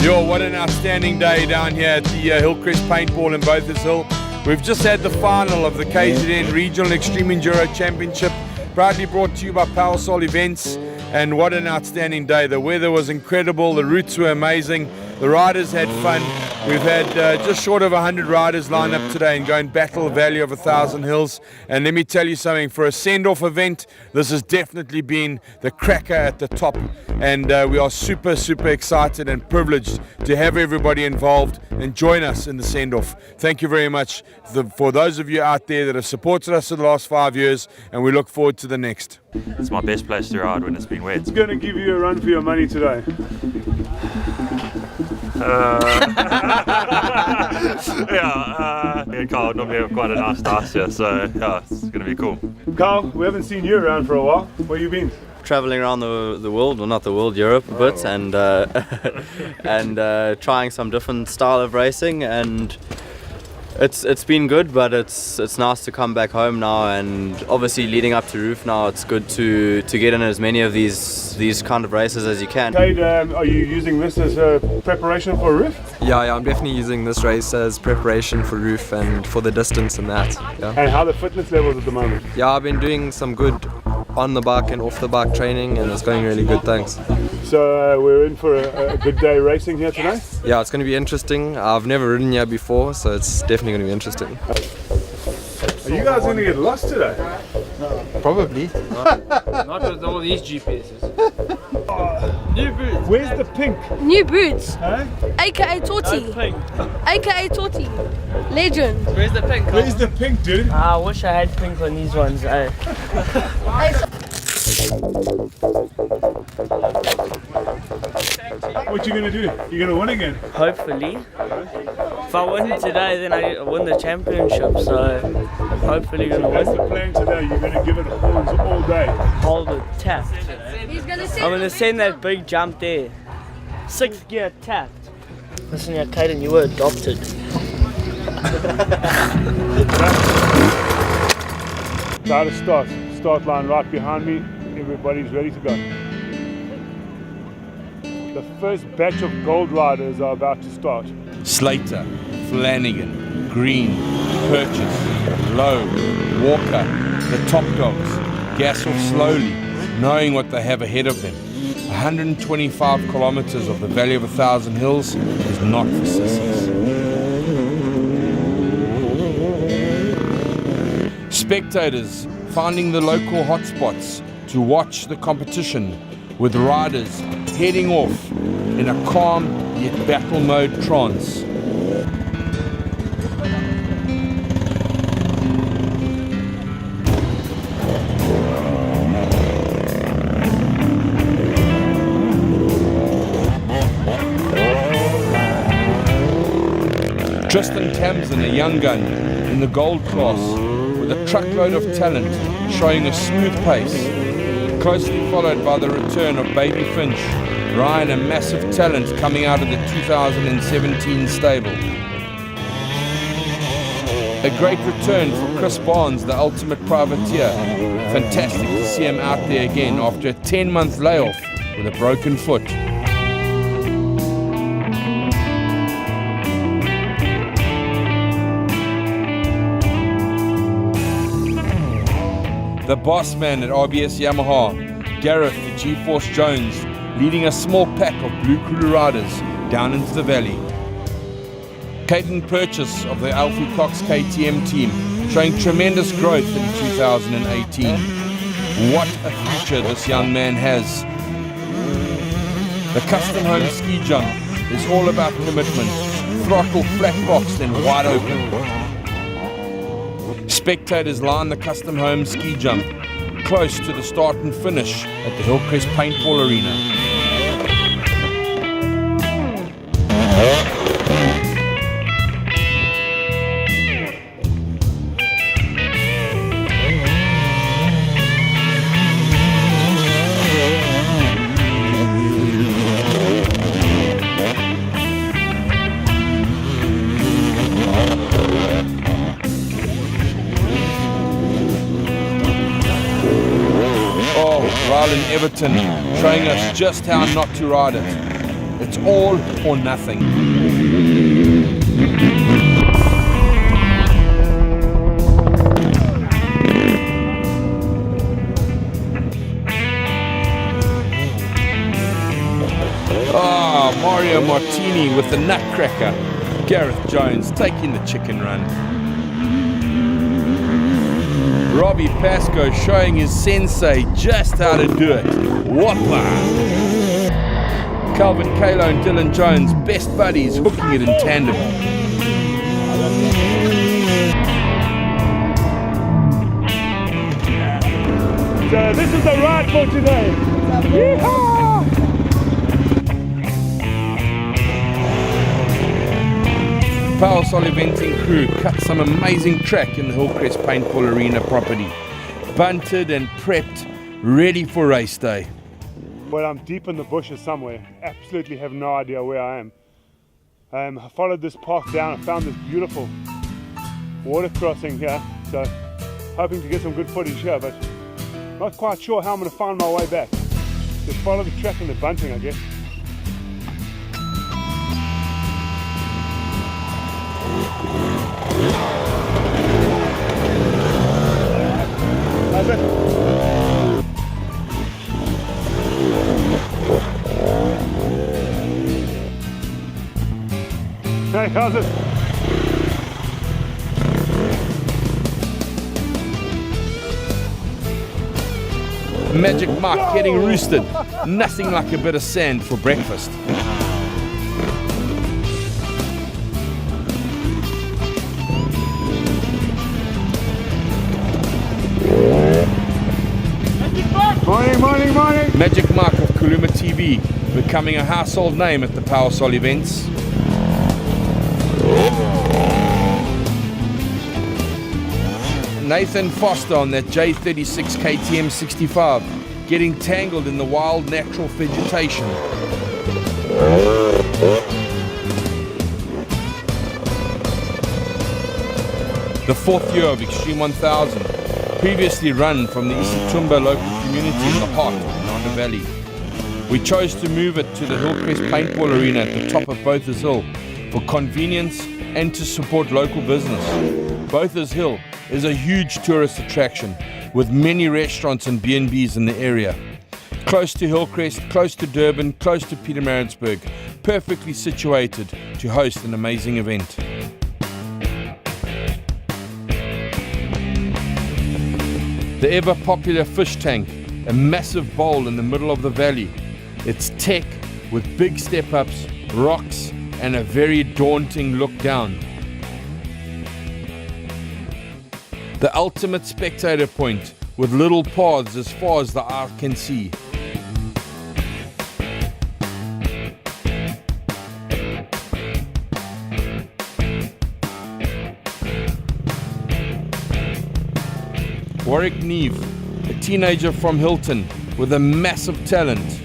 Yo, what an outstanding day down here at the Hillcrest Paintball in Bothas Hill. We've just had the final of the KZN Regional Extreme Enduro Championship, proudly brought to you by Powasol events. And what an outstanding day. The weather was incredible, the routes were amazing, the riders had fun. We've had just short of 100 riders line up today and go and battle the Valley of 1,000 Hills. And let me tell you something, for a send-off event, this has definitely been the cracker at the top. And we are super, super excited and privileged to have everybody involved and join us in the send-off. Thank you very much for those of you out there that have supported us for the last 5 years, and we look forward to the next. It's my best place to ride when it's been wet. It's going to give you a run for your money today. Me and Carl normally have quite a nice dice here, so yeah, it's going to be cool. Carl, we haven't seen you around for a while. Where you been? Traveling around the world, well not the world, Europe a bit, and trying some different style of racing, and it's been good, but it's nice to come back home now, and obviously leading up to Roof now, it's good to get in as many of these kind of races as you can. Cade, are you using this as a preparation for Roof? Yeah, I'm definitely using this race as preparation for Roof and for the distance and that. Yeah. And how are the fitness levels at the moment? Yeah, I've been doing some good on the bike and off the bike training, and it's going really good, thanks. So we're in for a good day racing here today? Yeah, it's going to be interesting. I've never ridden here before, so it's definitely going to be interesting. Are you guys going to get lost today? Probably. Not with all these GPSs. New boots. Where's the pink? New boots. Huh? AKA Torty. AKA Torty. Legend. Where's the pink? Where's the pink, dude? I wish I had pink on these ones. What you going to do? You're going to win again? Hopefully. If I win today, then I win the championship. So hopefully gonna That's win. the plan today. You're going to give it horns all day. Hold it tapped. I'm gonna send that big jump there. 6th gear tapped. Listen here, Caden, you were adopted. Try to start. Start line right behind me. Everybody's ready to go. The first batch of gold riders are about to start. Slater, Flanagan, Green, Purchase, Lowe, Walker, the top dogs, gas off slowly, knowing what they have ahead of them. 125 kilometers of the Valley of 1,000 Hills is not for sissies. Spectators finding the local hotspots to watch the competition, with riders heading off in a calm yet battle mode trance. Tristan Tamsin, a young gun in the gold class, with a truckload of talent, showing a smooth pace. Closely followed by the return of Baby Finch, Ryan, a massive talent coming out of the 2017 stable. A great return for Chris Barnes, the ultimate privateer. Fantastic to see him out there again after a 10-month layoff with a broken foot. The boss man at RBS Yamaha, Gareth the G-Force Jones, leading a small pack of Blue Kulu riders down into the valley. Caden Purchase of the Alfie Cox KTM team, showing tremendous growth in 2018. What a future this young man has. The custom home ski jump is all about commitment, throttle flat boxed and wide open. Spectators line the custom home ski jump close to the start and finish at the Hillcrest Paintball Arena. Everton, showing us just how not to ride it. It's all or nothing. Mario Martini with the nutcracker. Gareth Jones taking the chicken run. Robbie Pascoe showing his sensei just how to do it. Whopper! Calvin Kalo and Dylan Jones, best buddies, hooking it in tandem. So this is the ride for today. Yeehaw! Powasol eventing crew cut some amazing track in the Hillcrest Paintball Arena property. Bunted and prepped, ready for race day. Well, I'm deep in the bushes somewhere. Absolutely have no idea where I am. I followed this path down. I found this beautiful water crossing here. So hoping to get some good footage here, but not quite sure how I'm going to find my way back. Just follow the track and the bunting, I guess. How's it? Hey, how's it? Magic Mark getting roosted. Nothing like a bit of sand for breakfast. Morning, morning, morning. Magic Mark of KulumaTV becoming a household name at the Powasol events. Nathan Foster on that J36 KTM 65, getting tangled in the wild natural vegetation. The fourth year of Extreme 1000, previously run from the Isitumba local community in the heart of Nanda Valley. We chose to move it to the Hillcrest Paintball Arena at the top of Bothas Hill for convenience and to support local business. Bothas Hill is a huge tourist attraction with many restaurants and B&Bs in the area. Close to Hillcrest, close to Durban, close to Pietermaritzburg, perfectly situated to host an amazing event. The ever popular fish tank, a massive bowl in the middle of the valley. It's tech with big step-ups, rocks, and a very daunting look down. The ultimate spectator point with little paths as far as the eye can see. Warwick Neve, a teenager from Hilton with a massive talent,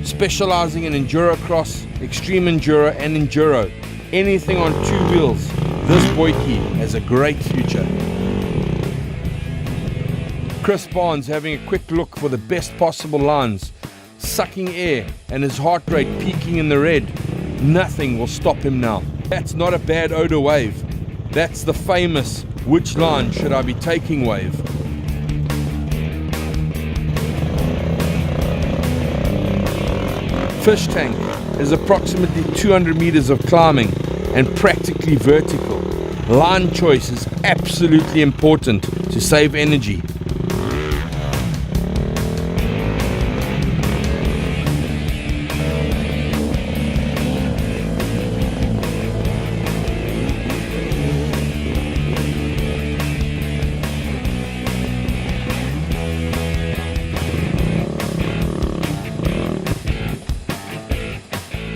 specializing in enduro cross, extreme enduro and enduro, anything on two wheels. This boykie has a great future. Chris Barnes having a quick look for the best possible lines, sucking air and his heart rate peaking in the red. Nothing will stop him now. That's not a bad odor wave. That's the famous "which line should I be taking" wave. Fish tank is approximately 200 meters of climbing and practically vertical. Line choice is absolutely important to save energy.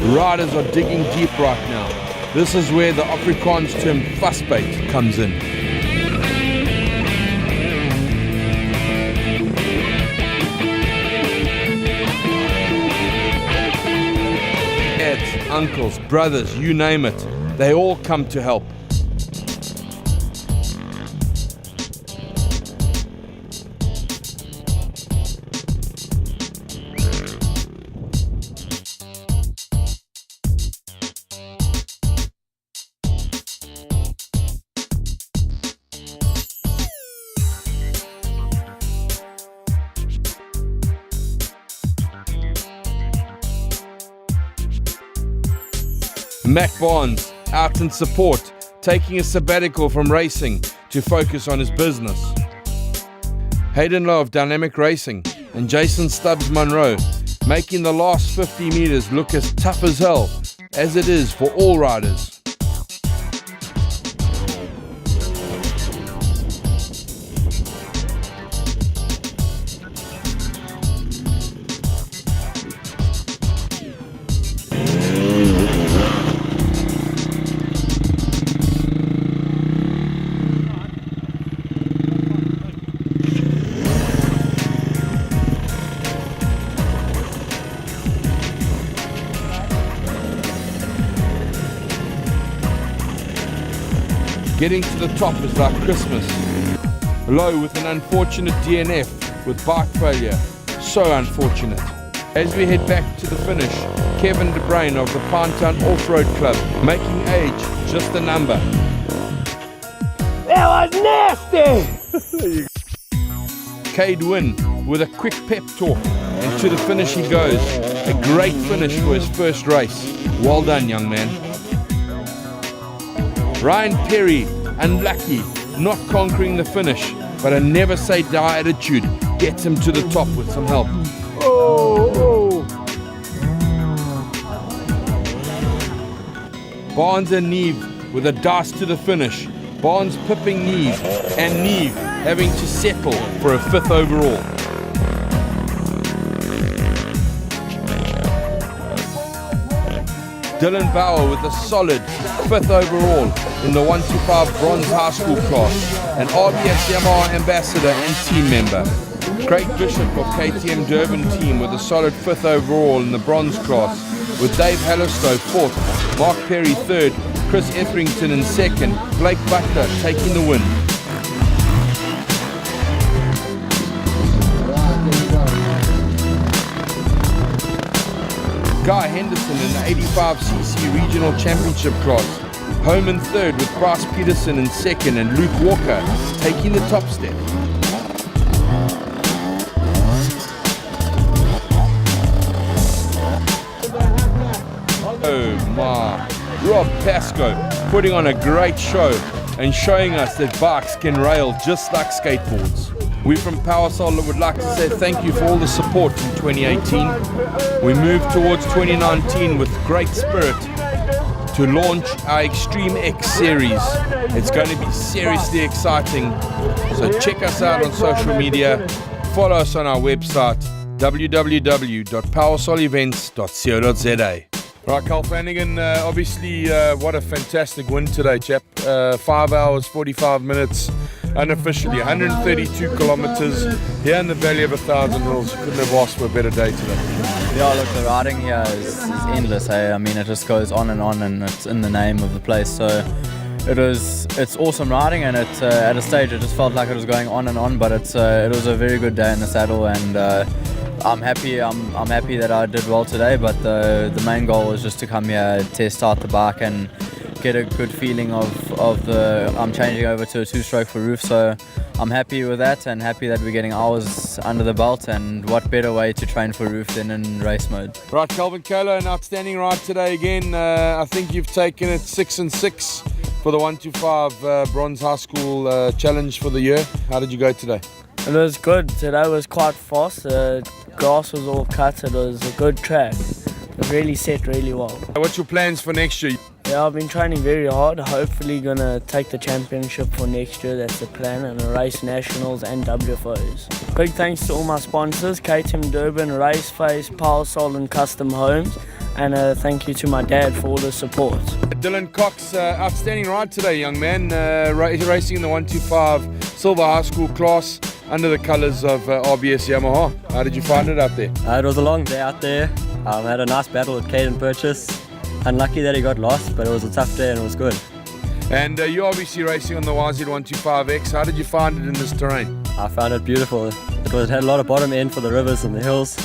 Riders are digging deep right now. This is where the Afrikaans term vasbait comes in. Dads, uncles, brothers, you name it, they all come to help. Matt Barnes, out in support, taking a sabbatical from racing to focus on his business. Hayden Lowe of Dynamic Racing and Jason Stubbs Monroe making the last 50 meters look as tough as hell, as it is for all riders. Getting to the top is like Christmas. Low with an unfortunate DNF with bike failure. So unfortunate. As we head back to the finish, Kevin De Bruyn of the Pinetown Off-Road Club making age just a number. That was nasty! Cade Wynn with a quick pep talk, and to the finish he goes. A great finish for his first race. Well done, young man. Ryan Perry, unlucky, not conquering the finish, but a never say die attitude gets him to the top with some help. Barnes and Neve with a dice to the finish. Barnes pipping Neve, and Neve having to settle for a 5th overall. Dylan Bauer with a solid 5th overall in the 125 bronze high school class, an RBS Yamaha ambassador and team member. Craig Bishop of KTM Durban team with a solid 5th overall in the bronze class, with Dave Hallerstow 4th, Mark Perry 3rd, Chris Etherington in 2nd, Blake Butler taking the win. Guy Henderson in the 85cc Regional Championship class, home in 3rd with Bryce Peterson in 2nd and Luke Walker taking the top step. Oh my, Rob Pascoe putting on a great show and showing us that bikes can rail just like skateboards. We from Powasol would like to say thank you for all the support in 2018. We move towards 2019 with great spirit to launch our Extreme X series. It's going to be seriously exciting. So check us out on social media. Follow us on our website www.powersolevents.co.za. Right, Carl Flanagan, obviously what a fantastic win today, chap. 5 hours, 45 minutes, unofficially 132 kilometers here in the Valley of 1,000 Hills. You couldn't have asked for a better day today. Yeah, look, the riding here is endless, hey? I mean, it just goes on and it's in the name of the place. So it's awesome riding, and at a stage it just felt like it was going on and on, but it was a very good day in the saddle, and I'm happy that I did well today, but the main goal was just to come here, test out the bike and get a good feeling of I'm changing over to a 2-stroke for roof, so I'm happy with that and happy that we're getting hours under the belt, and what better way to train for roof than in race mode. Right, Calvin Kohler, an outstanding ride today again. I think you've taken it 6 and 6 for the 125 Bronze High School Challenge for the year. How did you go today? It was good. Today was quite fast. The grass was all cut. It was a good track. It really set really well. What's your plans for next year? Yeah, I've been training very hard. Hopefully gonna take the championship for next year. That's the plan, and race nationals and WFOs. Big thanks to all my sponsors: KTM Durban, Raceface, Powasol and Custom Homes. And thank you to my dad for all the support. Dylan Cox, outstanding ride today, young man. Racing in the 125 Silver High School class under the colours of RBS Yamaha. How did you find it out there? It was a long day out there. I had a nice battle with Caden Purchase. Unlucky that he got lost, but it was a tough day and it was good. And you're obviously racing on the YZ125X. How did you find it in this terrain? I found it beautiful. It had a lot of bottom end for the rivers and the hills,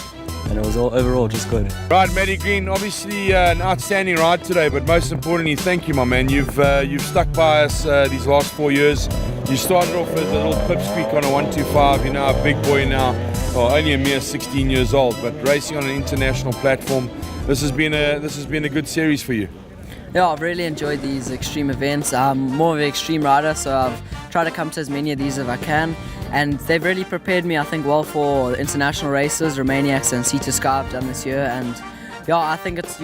and it was all overall just good. Right, Matty Green, obviously an outstanding ride today, but most importantly, thank you, my man. You've stuck by us these last 4 years. You started off as a little pipsqueak on a 125. You're now a big boy now, only a mere 16 years old, but racing on an international platform. This has been a good series for you. Yeah, I've really enjoyed these extreme events. I'm more of an extreme rider, so I've tried to come to as many of these as I can. And they've really prepared me, I think, well for international races, Romaniacs and Sea to Sky I've done this year. And yeah, I think it's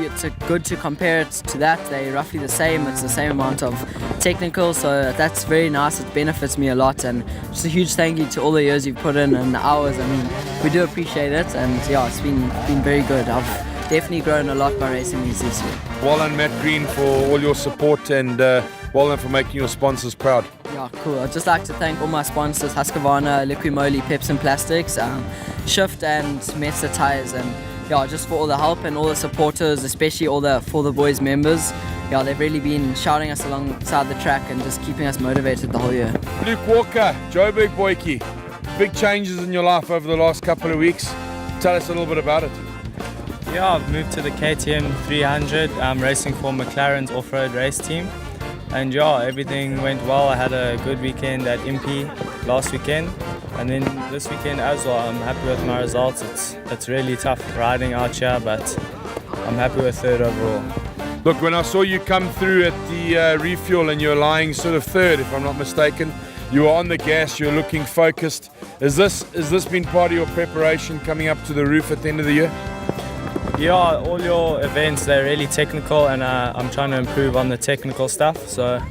good to compare it to that. They're roughly the same. It's the same amount of technical, so that's very nice. It benefits me a lot, and just a huge thank you to all the years you've put in and the hours. I mean, we do appreciate it, and yeah, it's been very good. I've definitely grown a lot by racing these this year. Well done, Matt Green, for all your support, and well done for making your sponsors proud. Yeah, cool. I'd just like to thank all my sponsors, Husqvarna, Liqui, Moly, Peps and Plastics, Shift and Meta Tires, and yeah, just for all the help and all the supporters, especially all the For the Boys members. Yeah, they've really been shouting us alongside the track and just keeping us motivated the whole year. Luke Walker, Joburg Boykie, big changes in your life over the last couple of weeks. Tell us a little bit about it. Yeah, I've moved to the KTM 300. I'm racing for McLaren's off-road race team. And yeah, everything went well. I had a good weekend at Impy last weekend. And then this weekend as well, I'm happy with my results. It's really tough riding out here, but I'm happy with third overall. Look, when I saw you come through at the refuel and you're lying sort of third, if I'm not mistaken, you were on the gas, you're looking focused. Has this been part of your preparation coming up to the roof at the end of the year? Yeah, all your events, they're really technical, and I'm trying to improve on the technical stuff. So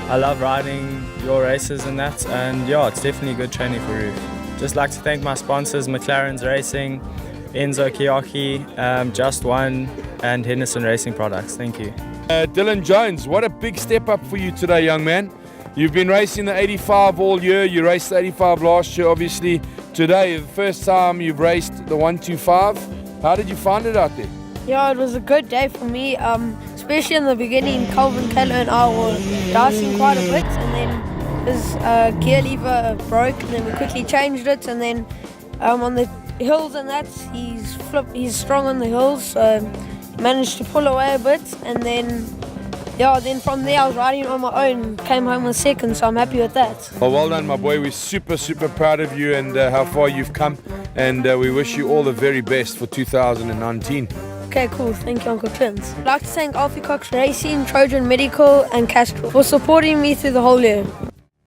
I love riding your races and that, and yeah, it's definitely good training for roof. Just like to thank my sponsors, McLaren's Racing, Enzo Kiyaki, Just One, and Henderson Racing Products. Thank you. Dylan Jones, what a big step up for you today, young man. You've been racing the 85 all year. You raced the 85 last year, obviously. Today, the first time you've raced the 125. How did you find it out there? Yeah, it was a good day for me, especially in the beginning. Calvin, Kayla and I were dicing quite a bit, and then his gear lever broke, and then we quickly changed it, and then on the hills and that, he's strong on the hills, so managed to pull away a bit, and then from there I was riding on my own, came home with second, so I'm happy with that. Well done, my boy. We're super proud of you and how far you've come, and we wish you all the very best for 2019. Okay, cool. Thank you, Uncle Clint. I'd like to thank Alfie Cox Racing, Trojan Medical and Castrol for supporting me through the whole year.